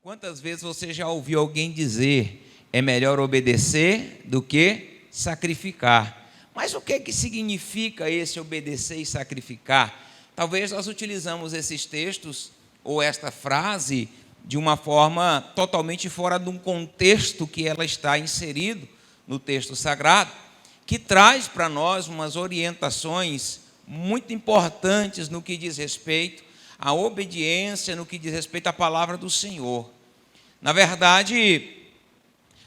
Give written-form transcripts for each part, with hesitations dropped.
Quantas vezes você já ouviu alguém dizer: é melhor obedecer do que sacrificar? Mas o que significa esse obedecer e sacrificar? Talvez nós utilizamos esses textos ou esta frase de uma forma totalmente fora de um contexto que ela está inserido no texto sagrado, que traz para nós umas orientações muito importantes no que diz respeito à obediência, no que diz respeito à palavra do Senhor. Na verdade,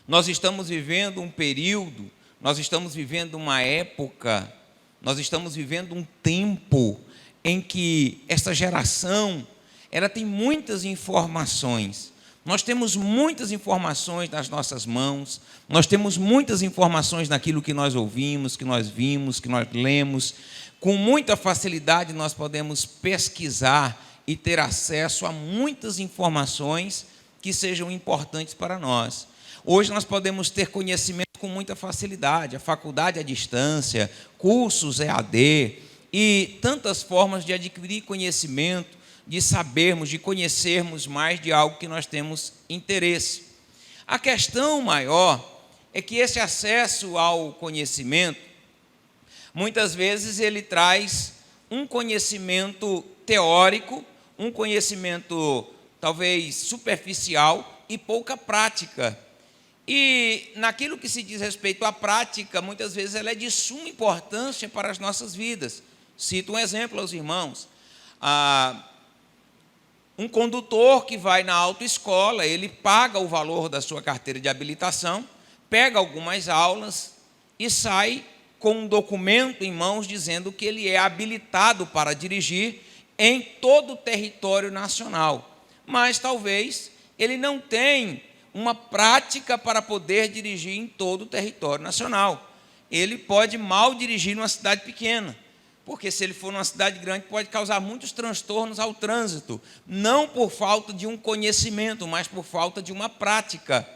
nós estamos vivendo um período, nós estamos vivendo uma época, nós estamos vivendo um tempo em que esta geração, ela tem muitas informações. Nós temos muitas informações nas nossas mãos, nós temos muitas informações naquilo que nós ouvimos, que nós vimos, que nós lemos. Com muita facilidade nós podemos pesquisar e ter acesso a muitas informações que sejam importantes para nós. Hoje nós podemos ter conhecimento com muita facilidade, a faculdade à distância, cursos EAD e tantas formas de adquirir conhecimento, de sabermos, de conhecermos mais de algo que nós temos interesse. A questão maior é que esse acesso ao conhecimento, muitas vezes ele traz um conhecimento teórico, um conhecimento talvez superficial e pouca prática. E naquilo que se diz respeito à prática, muitas vezes ela é de suma importância para as nossas vidas. Cito um exemplo aos irmãos. Um condutor que vai na autoescola, ele paga o valor da sua carteira de habilitação, pega algumas aulas e sai com um documento em mãos dizendo que ele é habilitado para dirigir em todo o território nacional. Mas talvez ele não tenha uma prática para poder dirigir em todo o território nacional. Ele pode mal dirigir numa cidade pequena, porque se ele for numa cidade grande pode causar muitos transtornos ao trânsito, não por falta de um conhecimento, mas por falta de uma prática.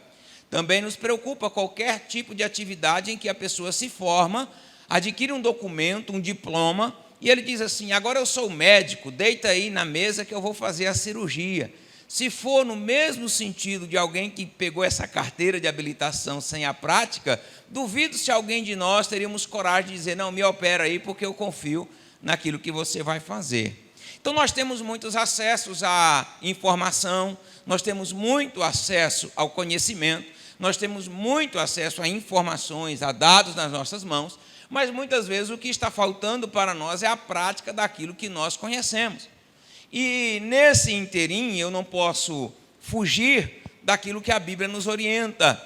Também nos preocupa qualquer tipo de atividade em que a pessoa se forma, adquire um documento, um diploma, e ele diz assim: agora eu sou médico, deita aí na mesa que eu vou fazer a cirurgia. Se for no mesmo sentido de alguém que pegou essa carteira de habilitação sem a prática, duvido se alguém de nós teríamos coragem de dizer: não, me opera aí porque eu confio naquilo que você vai fazer. Então nós temos muitos acessos à informação, nós temos muito acesso ao conhecimento, nós temos muito acesso a informações, a dados nas nossas mãos, mas muitas vezes o que está faltando para nós é a prática daquilo que nós conhecemos. E nesse interim eu não posso fugir daquilo que a Bíblia nos orienta,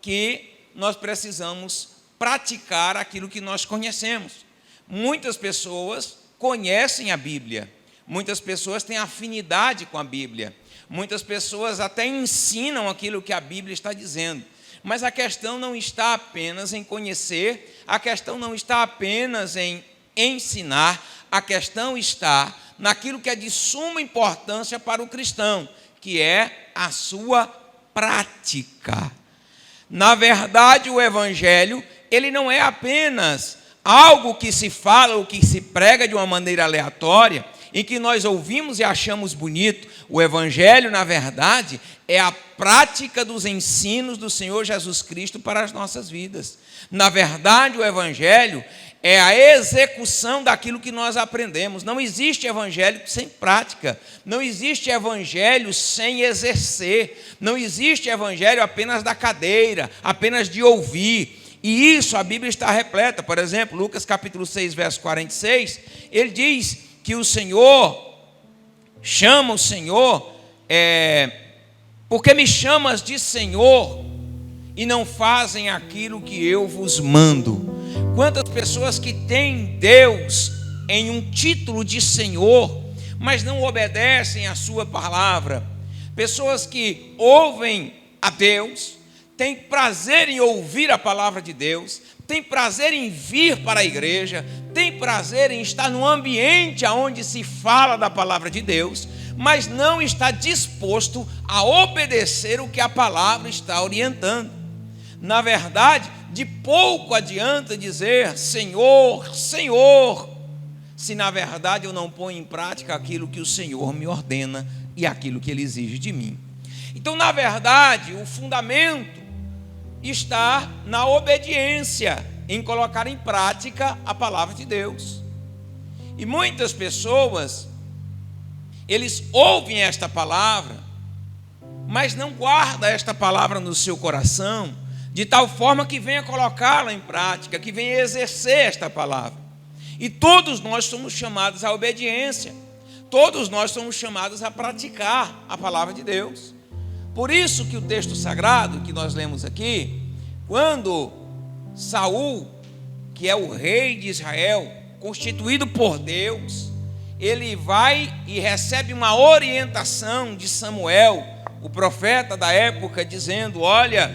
que nós precisamos praticar aquilo que nós conhecemos. Muitas pessoas conhecem a Bíblia, muitas pessoas têm afinidade com a Bíblia, muitas pessoas até ensinam aquilo que a Bíblia está dizendo. Mas a questão não está apenas em conhecer, a questão não está apenas em ensinar, a questão está naquilo que é de suma importância para o cristão, que é a sua prática. Na verdade, o Evangelho, ele não é apenas algo que se fala ou que se prega de uma maneira aleatória, em que nós ouvimos e achamos bonito. O Evangelho, na verdade, é a prática dos ensinos do Senhor Jesus Cristo para as nossas vidas. Na verdade, o Evangelho é a execução daquilo que nós aprendemos. Não existe evangelho sem prática, não existe evangelho sem exercer, não existe evangelho apenas da cadeira, apenas de ouvir. E isso a Bíblia está repleta. Por exemplo, Lucas capítulo 6, verso 46, ele diz que o Senhor chama o Senhor, porque me chamas de Senhor e não fazem aquilo que eu vos mando. Quantas pessoas que têm Deus em um título de Senhor, mas não obedecem à sua palavra. Pessoas que ouvem a Deus, têm prazer em ouvir a palavra de Deus, têm prazer em vir para a igreja, têm prazer em estar num ambiente onde se fala da palavra de Deus, mas não está disposto a obedecer o que a palavra está orientando. Na verdade, de pouco adianta dizer Senhor, Senhor, se na verdade eu não ponho em prática aquilo que o Senhor me ordena e aquilo que Ele exige de mim. Então, na verdade, o fundamento está na obediência, em colocar em prática a palavra de Deus. E muitas pessoas, eles ouvem esta palavra, mas não guardam esta palavra no seu coração, de tal forma que venha colocá-la em prática, que venha exercer esta palavra. E todos nós somos chamados à obediência, todos nós somos chamados a praticar a palavra de Deus. Por isso que o texto sagrado que nós lemos aqui, quando Saul, que é o rei de Israel, constituído por Deus, ele vai e recebe uma orientação de Samuel, o profeta da época, dizendo: olha,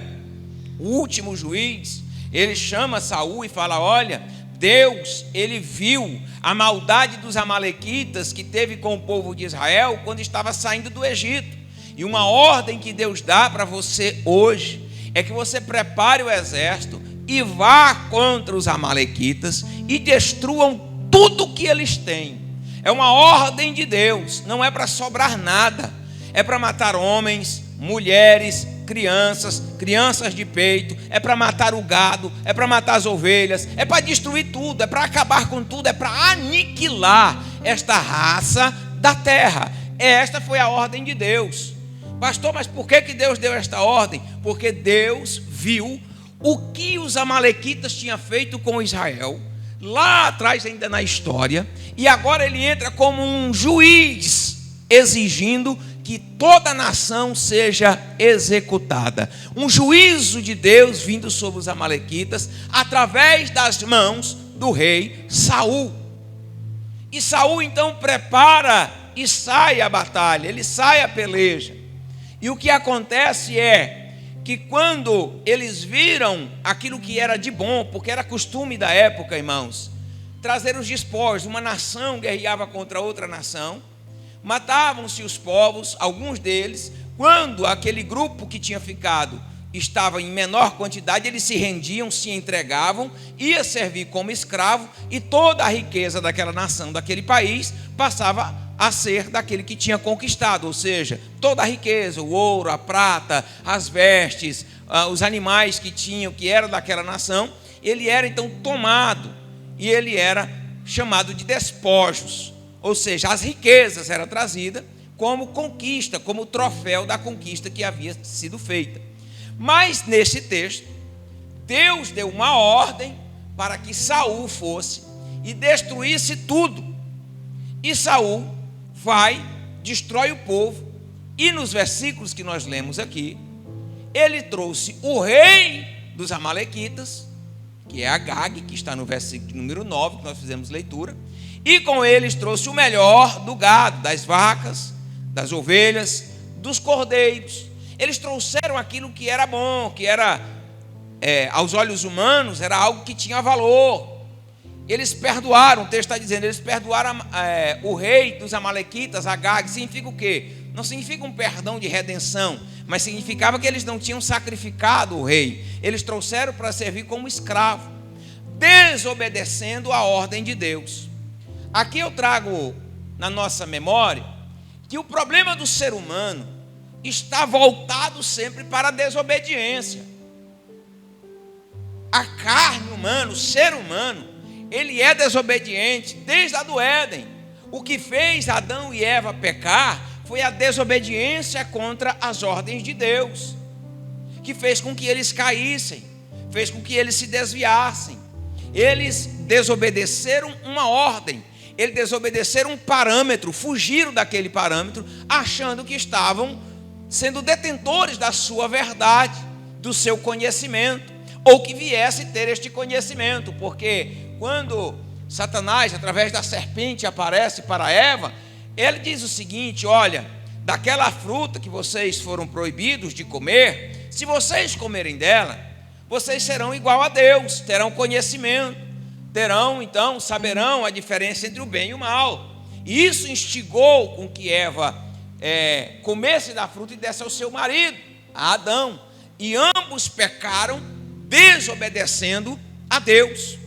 o último juiz, ele chama Saul e fala: olha, Deus, ele viu a maldade dos amalequitas que teve com o povo de Israel quando estava saindo do Egito. E uma ordem que Deus dá para você hoje é que você prepare o exército e vá contra os amalequitas e destruam tudo que eles têm. É uma ordem de Deus, não é para sobrar nada, é para matar homens, mulheres, crianças de peito, é para matar o gado, é para matar as ovelhas, é para destruir tudo, é para acabar com tudo, é para aniquilar esta raça da terra. Esta foi a ordem de Deus. Pastor, mas por que Deus deu esta ordem? Porque Deus viu o que os amalequitas tinham feito com Israel, lá atrás ainda na história, e agora ele entra como um juiz, exigindo que toda a nação seja executada. Um juízo de Deus vindo sobre os amalequitas, através das mãos do rei Saul. E Saul então prepara e sai à batalha, ele sai à peleja. E o que acontece é que quando eles viram aquilo que era de bom, porque era costume da época, irmãos, trazer os despojos, uma nação guerreava contra outra nação, matavam-se os povos, alguns deles, quando aquele grupo que tinha ficado estava em menor quantidade, eles se rendiam, se entregavam, ia servir como escravo, e toda a riqueza daquela nação, daquele país, passava a ser daquele que tinha conquistado, ou seja, toda a riqueza, o ouro, a prata, as vestes, os animais que tinham, que eram daquela nação, ele era então tomado, e ele era chamado de despojos, ou seja, as riquezas eram trazidas como conquista, como troféu da conquista que havia sido feita. Mas nesse texto, Deus deu uma ordem para que Saul fosse e destruísse tudo. E Saul vai, destrói o povo, e nos versículos que nós lemos aqui, ele trouxe o rei dos amalequitas, que é Agag, que está no versículo número 9, que nós fizemos leitura, e com eles trouxe o melhor do gado, das vacas, das ovelhas, dos cordeiros. Eles trouxeram aquilo que era bom, que era, aos olhos humanos, era algo que tinha valor. Eles perdoaram, o texto está dizendo, eles perdoaram o rei dos amalequitas, Agag. Significa o quê? Não significa um perdão de redenção, mas significava que eles não tinham sacrificado o rei. Eles trouxeram para servir como escravo, desobedecendo a ordem de Deus. Aqui eu trago na nossa memória que o problema do ser humano está voltado sempre para a desobediência. A carne humana, o ser humano, ele é desobediente desde a do Éden. O que fez Adão e Eva pecar foi a desobediência contra as ordens de Deus, que fez com que eles caíssem, fez com que eles se desviassem. Eles desobedeceram uma ordem, eles desobedeceram um parâmetro, fugiram daquele parâmetro, achando que estavam sendo detentores da sua verdade, do seu conhecimento, ou que viesse ter este conhecimento, porque quando Satanás, através da serpente, aparece para Eva, ele diz o seguinte: olha, daquela fruta que vocês foram proibidos de comer, se vocês comerem dela, vocês serão igual a Deus, terão conhecimento, então, saberão a diferença entre o bem e o mal. E isso instigou com que Eva comesse da fruta e desse ao seu marido, a Adão, e ambos pecaram desobedecendo a Deus.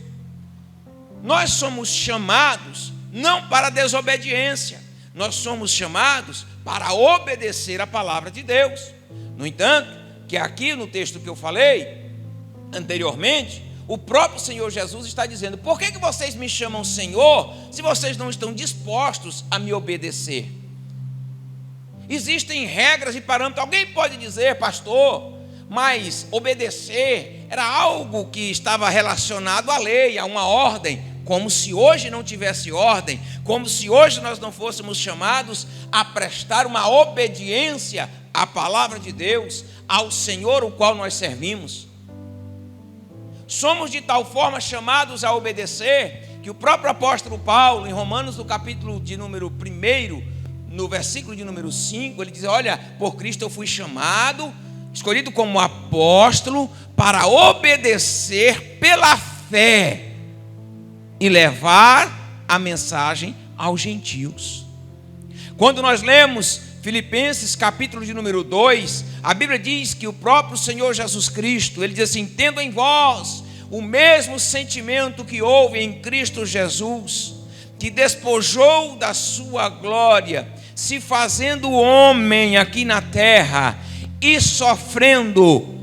Nós somos chamados não para a desobediência, nós somos chamados para obedecer a palavra de Deus. No entanto, que aqui no texto que eu falei anteriormente, o próprio Senhor Jesus está dizendo: por que vocês me chamam Senhor, se vocês não estão dispostos a me obedecer? Existem regras e parâmetros. Alguém pode dizer: pastor, mas obedecer era algo que estava relacionado à lei, a uma ordem, como se hoje não tivesse ordem, como se hoje nós não fôssemos chamados a prestar uma obediência à palavra de Deus, ao Senhor o qual nós servimos. Somos de tal forma chamados a obedecer, que o próprio apóstolo Paulo, em Romanos, no capítulo de número 1, no versículo de número 5, ele diz: olha, por Cristo eu fui chamado, escolhido como apóstolo, para obedecer pela fé e levar a mensagem aos gentios. Quando nós lemos Filipenses capítulo de número 2, a Bíblia diz que o próprio Senhor Jesus Cristo, ele diz assim: tendo em vós o mesmo sentimento que houve em Cristo Jesus, que despojou da sua glória, se fazendo homem aqui na terra e sofrendo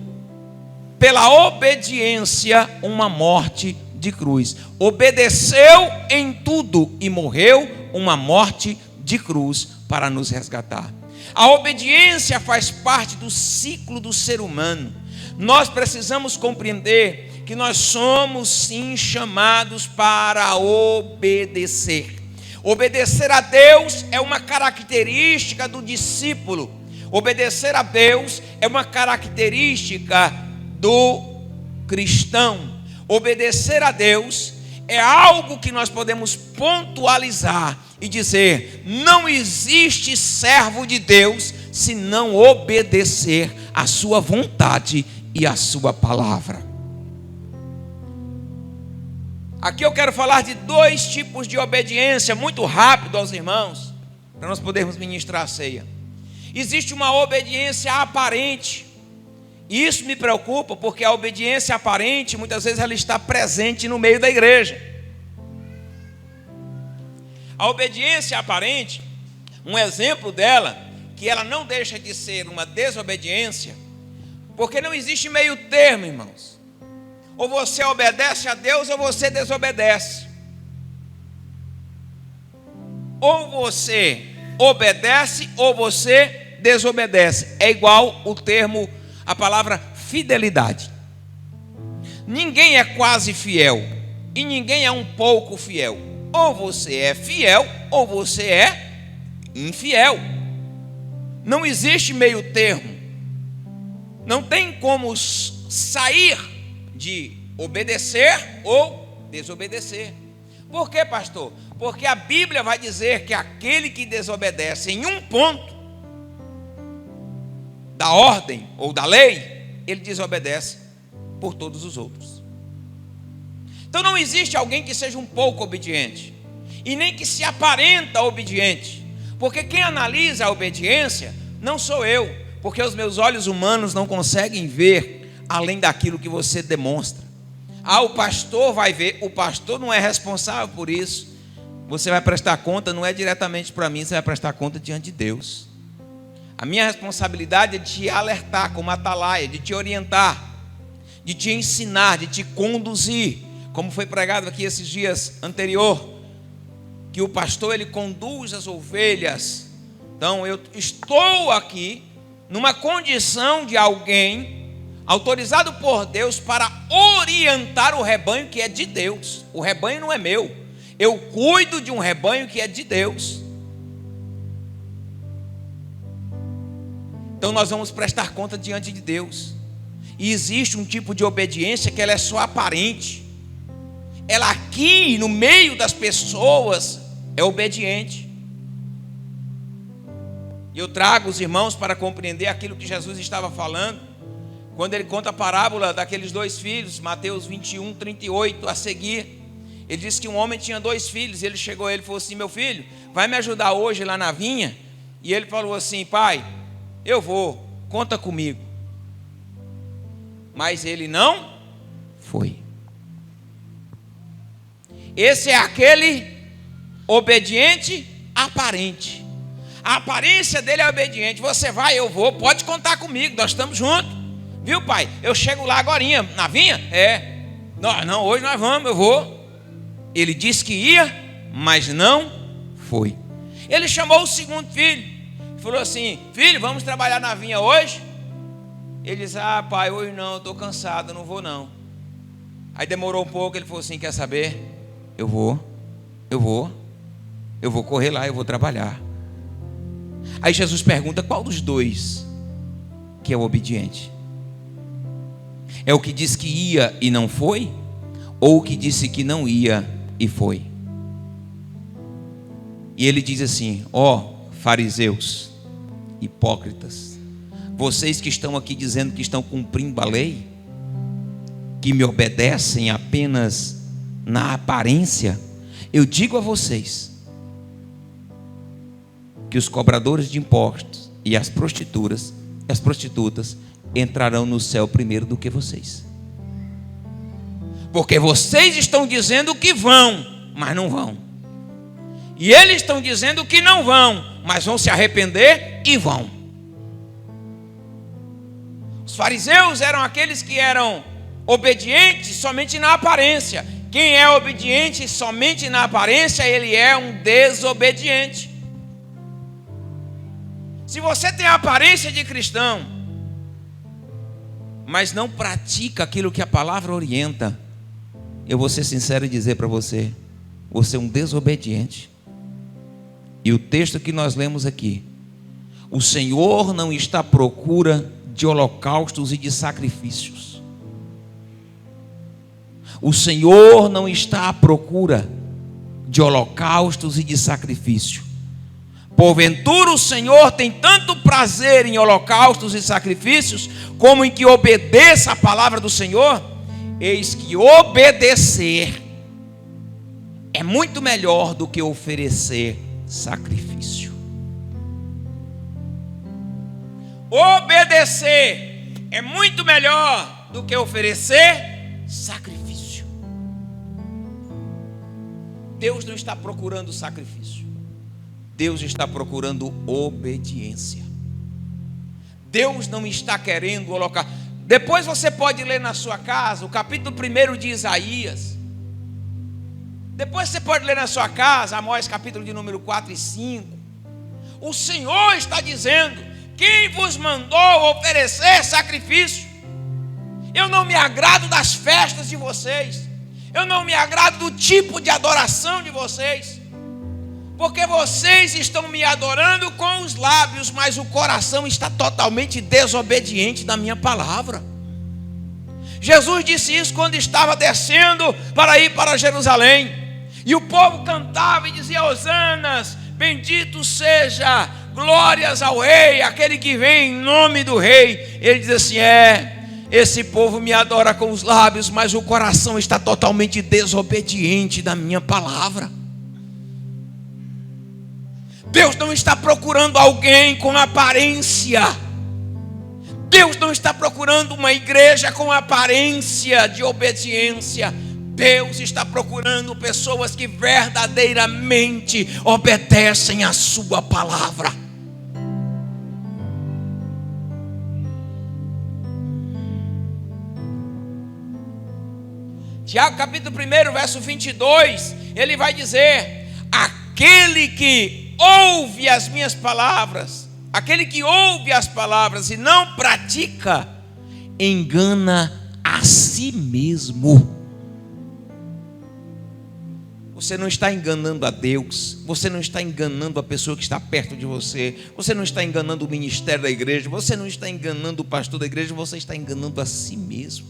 pela obediência uma morte de cruz. Obedeceu em tudo e morreu uma morte de cruz para nos resgatar. A obediência faz parte do ciclo do ser humano. Nós precisamos compreender que nós somos sim chamados para obedecer. Obedecer a Deus é uma característica do discípulo. Obedecer a Deus é uma característica do cristão. Obedecer a Deus é algo que nós podemos pontualizar e dizer: não existe servo de Deus se não obedecer à sua vontade e à sua palavra. Aqui eu quero falar de 2 tipos de obediência, muito rápido aos irmãos, para nós podermos ministrar a ceia. Existe uma obediência aparente, e isso me preocupa, porque a obediência aparente, muitas vezes ela está presente no meio da igreja. A obediência aparente, um exemplo dela, que ela não deixa de ser uma desobediência, porque não existe meio termo, irmãos. Ou você obedece a Deus ou você desobedece. Ou você obedece ou você desobedece. É igual o termo, a palavra fidelidade. Ninguém é quase fiel e ninguém é um pouco fiel. Ou você é fiel ou você é infiel. Não existe meio termo. Não tem como sair de obedecer ou desobedecer. Por quê, pastor? Porque a Bíblia vai dizer que aquele que desobedece em um ponto da ordem ou da lei, ele desobedece por todos os outros. Então não existe alguém que seja um pouco obediente e nem que se aparenta obediente, porque quem analisa a obediência não sou eu, porque os meus olhos humanos não conseguem ver além daquilo que você demonstra. O pastor vai ver, o pastor não é responsável por isso. Você vai prestar conta, não é diretamente para mim, você vai prestar conta diante de Deus. A minha responsabilidade é de te alertar como atalaia, de te orientar, de te ensinar, de te conduzir, como foi pregado aqui esses dias anterior, que o pastor ele conduz as ovelhas. Então eu estou aqui numa condição de alguém autorizado por Deus para orientar o rebanho que é de Deus. O rebanho não é meu. Eu cuido de um rebanho que é de Deus. Então nós vamos prestar conta diante de Deus. E existe um tipo de obediência que ela é só aparente. Ela aqui no meio das pessoas é obediente. E eu trago os irmãos para compreender aquilo que Jesus estava falando quando ele conta a parábola daqueles 2 filhos, Mateus 21, 38, a seguir. Ele disse que um homem tinha 2 filhos, e ele chegou a ele e falou assim: meu filho, vai me ajudar hoje lá na vinha? E ele falou assim: pai, eu vou, conta comigo. Mas ele não foi. Esse é aquele obediente aparente. A aparência dele é obediente. Você vai, eu vou, pode contar comigo, nós estamos juntos. Viu, pai? Eu chego lá agorinha, na vinha? Não, hoje nós vamos, eu vou. Ele disse que ia, mas não foi. Ele chamou o segundo filho, falou assim: filho, vamos trabalhar na vinha hoje? Ele disse: pai, hoje não, eu estou cansado, não vou não. Aí demorou um pouco, ele falou assim: quer saber? Eu vou correr lá, eu vou trabalhar. Aí Jesus pergunta: qual dos dois que é o obediente? É o que disse que ia e não foi? Ou o que disse que não ia e foi? E ele diz assim: fariseus, hipócritas, vocês que estão aqui dizendo que estão cumprindo a lei, que me obedecem apenas na aparência, eu digo a vocês que os cobradores de impostos e as prostitutas entrarão no céu primeiro do que vocês. Porque vocês estão dizendo que vão, mas não vão. E eles estão dizendo que não vão, mas vão se arrepender e vão. Os fariseus eram aqueles que eram obedientes somente na aparência. Quem é obediente somente na aparência, ele é um desobediente. Se você tem a aparência de cristão, mas não pratica aquilo que a palavra orienta, eu vou ser sincero e dizer para você: você é um desobediente. E o texto que nós lemos aqui: o Senhor não está à procura de holocaustos e de sacrifícios. O Senhor não está à procura de holocaustos e de sacrifício. Porventura o Senhor tem tanto prazer em holocaustos e sacrifícios, como em que obedeça a palavra do Senhor? Eis que obedecer é muito melhor do que oferecer sacrifício. Obedecer é muito melhor do que oferecer sacrifício. Deus não está procurando sacrifício. Deus está procurando obediência. Deus não está querendo holocausto. Depois você pode ler na sua casa o capítulo 1 de Isaías. Depois você pode ler na sua casa Amós capítulo de número 4 e 5. O Senhor está dizendo: quem vos mandou oferecer sacrifício? Eu não me agrado das festas de vocês. Eu não me agrado do tipo de adoração de vocês. Porque vocês estão me adorando com os lábios, mas o coração está totalmente desobediente da minha palavra. Jesus disse isso quando estava descendo para ir para Jerusalém. E o povo cantava e dizia: hosanas, bendito seja, glórias ao rei, aquele que vem em nome do rei. Ele diz assim: esse povo me adora com os lábios, mas o coração está totalmente desobediente da minha palavra. Deus não está procurando alguém com aparência. Deus não está procurando uma igreja com aparência de obediência. Deus está procurando pessoas que verdadeiramente obedecem a sua palavra. Tiago capítulo 1, verso 22, ele vai dizer: aquele que ouve as minhas palavras, aquele que ouve as palavras e não pratica, engana a si mesmo. Você não está enganando a Deus, você não está enganando a pessoa que está perto de você, você não está enganando o ministério da igreja, você não está enganando o pastor da igreja, você está enganando a si mesmo.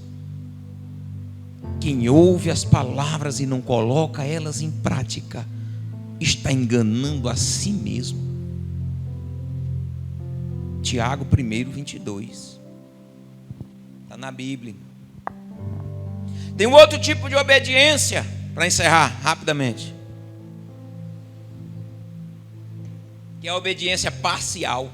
Quem ouve as palavras e não coloca elas em prática, está enganando a si mesmo. Tiago 1, 22. Está na Bíblia. Tem um outro tipo de obediência, para encerrar rapidamente, que é a obediência parcial.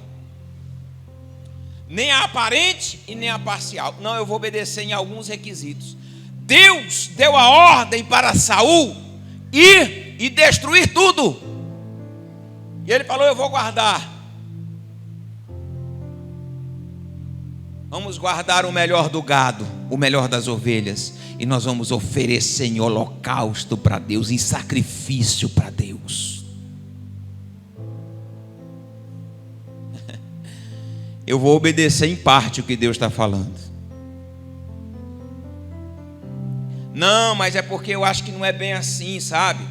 Nem a aparente e nem a parcial. Não, eu vou obedecer em alguns requisitos. Deus deu a ordem para Saul ir e destruir tudo. E ele falou: eu vou guardar. Vamos guardar o melhor do gado, o melhor das ovelhas, e nós vamos oferecer em holocausto para Deus, em sacrifício para Deus. Eu vou obedecer em parte o que Deus está falando. Não, mas é porque eu acho que não é bem assim, sabe?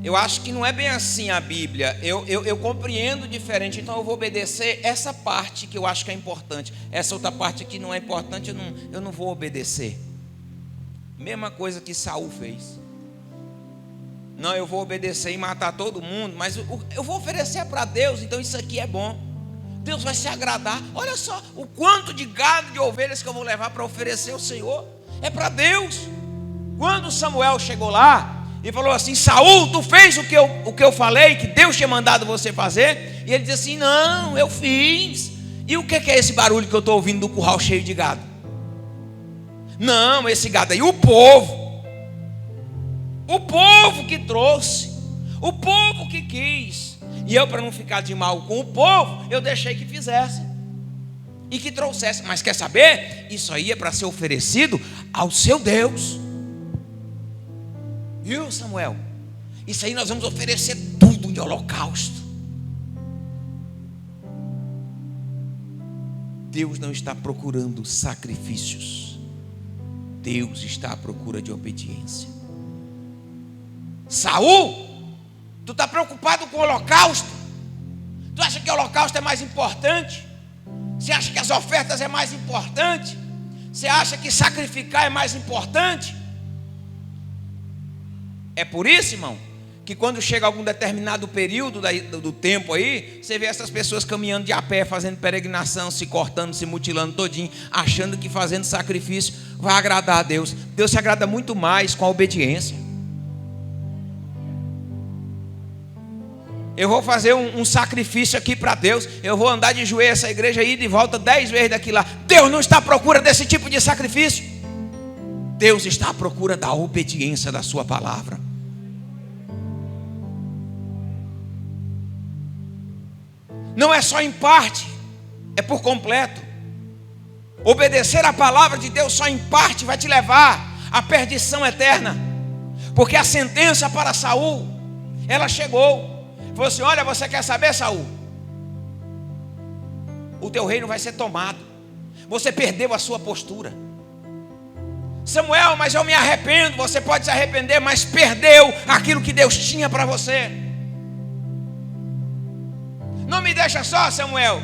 Eu acho que não é bem assim a Bíblia. Eu compreendo diferente, então eu vou obedecer essa parte que eu acho que é importante. Essa outra parte que não é importante, eu não vou obedecer. Mesma coisa que Saul fez. Não, eu vou obedecer e matar todo mundo, mas eu vou oferecer para Deus, então isso aqui é bom. Deus vai se agradar. Olha só o quanto de gado, de ovelhas que eu vou levar para oferecer ao Senhor. É para Deus. Quando Samuel chegou lá e falou assim: Saul, tu fez o que eu falei, que Deus tinha mandado você fazer? E ele disse assim: não, eu fiz. E o que é esse barulho que eu estou ouvindo do curral cheio de gado? Não, esse gado aí, o povo que trouxe, o povo que quis. E eu, para não ficar de mal com o povo, eu deixei que fizesse e que trouxesse. Mas quer saber? Isso aí é para ser oferecido ao seu Deus. Viu, Samuel? Isso aí nós vamos oferecer tudo em holocausto. Deus não está procurando sacrifícios. Deus está à procura de obediência. Saul, tu está preocupado com o holocausto? Tu acha que o holocausto é mais importante? Você acha que as ofertas é mais importante? Você acha que sacrificar é mais importante? É por isso, irmão, que quando chega algum determinado período do tempo aí, você vê essas pessoas caminhando de a pé, fazendo peregrinação, se cortando, se mutilando todinho, achando que fazendo sacrifício vai agradar a Deus. Deus se agrada muito mais com a obediência. Eu vou fazer um sacrifício aqui para Deus, eu vou andar de joelho essa igreja aí de volta 10 vezes daqui lá. Deus não está à procura desse tipo de sacrifício. Deus está à procura da obediência da sua palavra. Não é só em parte, é por completo. Obedecer a palavra de Deus só em parte vai te levar à perdição eterna. Porque a sentença para Saul, ela chegou. Falou assim: olha, você quer saber, Saul? O teu reino vai ser tomado. Você perdeu a sua postura. Samuel, mas eu me arrependo. Você pode se arrepender, mas perdeu aquilo que Deus tinha para você. Não me deixa só, Samuel.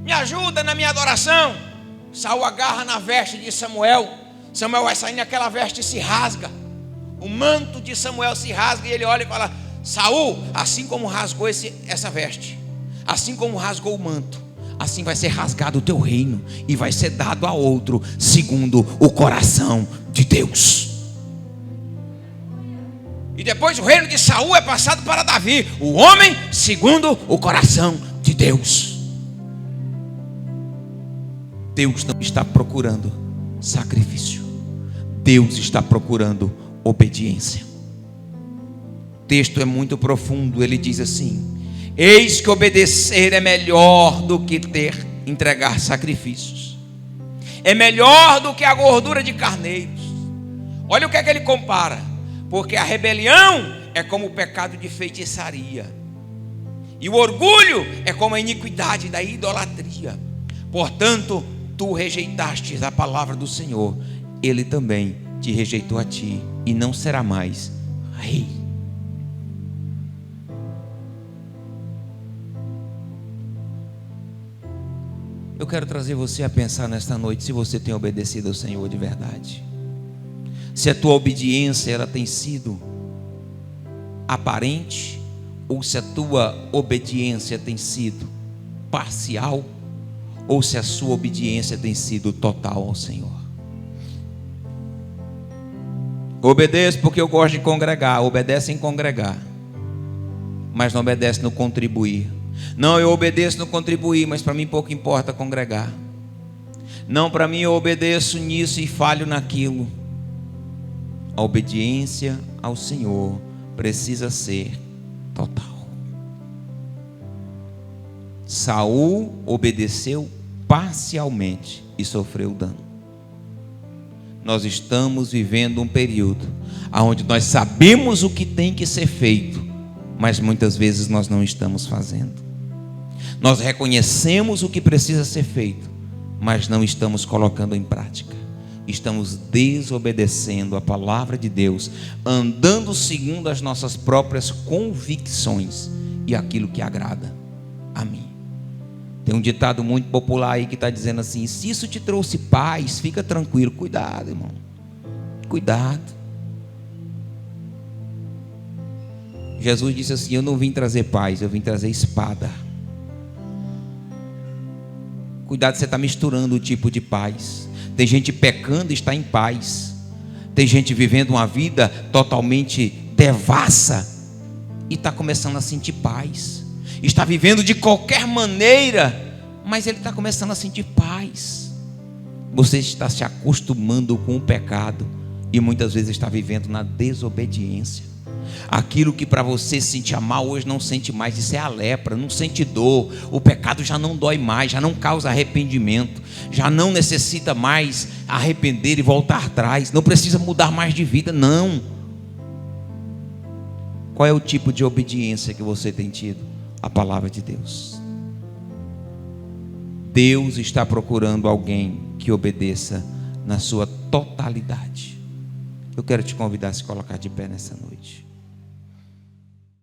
Me ajuda na minha adoração. Saul agarra na veste de Samuel. Samuel vai saindo, aquela veste se rasga. O manto de Samuel se rasga e ele olha e fala: Saul, assim como rasgou essa veste, assim como rasgou o manto, assim vai ser rasgado o teu reino e vai ser dado a outro segundo o coração de Deus. E depois o reino de Saul é passado para Davi, o homem segundo o coração de Deus. Deus não está procurando sacrifício. Deus está procurando obediência. O texto é muito profundo. Ele diz assim: eis que obedecer é melhor do que entregar sacrifícios. É melhor do que a gordura de carneiros. Olha o que é que ele compara. Porque a rebelião é como o pecado de feitiçaria, e o orgulho é como a iniquidade da idolatria. Portanto, tu rejeitaste a palavra do Senhor, Ele também te rejeitou a ti, e não será mais rei. Eu quero trazer você a pensar nesta noite se você tem obedecido ao Senhor de verdade. Se a tua obediência ela tem sido aparente, ou se a tua obediência tem sido parcial, ou se a sua obediência tem sido total ao Senhor. Obedeço porque eu gosto de congregar. Obedece em congregar, mas não obedece no contribuir. Não, eu obedeço no contribuir, mas para mim pouco importa congregar. Não, para mim eu obedeço nisso e falho naquilo. A obediência ao Senhor precisa ser total. Saul obedeceu parcialmente e sofreu dano. Nós estamos vivendo um período onde nós sabemos o que tem que ser feito, mas muitas vezes nós não estamos fazendo. Nós reconhecemos o que precisa ser feito, mas não estamos colocando em prática. Estamos desobedecendo a palavra de Deus, andando segundo as nossas próprias convicções e aquilo que agrada a mim. Tem um ditado muito popular aí que está dizendo assim: se isso te trouxe paz, fica tranquilo. Cuidado, irmão, cuidado. Jesus disse assim: eu não vim trazer paz, eu vim trazer espada. Cuidado, você está misturando o tipo de paz. Tem gente pecando e está em paz. Tem gente vivendo uma vida totalmente devassa e está começando a sentir paz. Está vivendo de qualquer maneira, mas ele está começando a sentir paz. Você está se acostumando com o pecado e muitas vezes está vivendo na desobediência. Aquilo que para você sentia mal hoje não sente mais. Isso é a lepra, não sente dor. O pecado já não dói mais, já não causa arrependimento, já não necessita mais arrepender e voltar atrás. Não precisa mudar mais de vida, não. Qual é o tipo de obediência que você tem tido à palavra de Deus? Deus está procurando alguém que obedeça na sua totalidade. Eu quero te convidar a se colocar de pé nessa noite.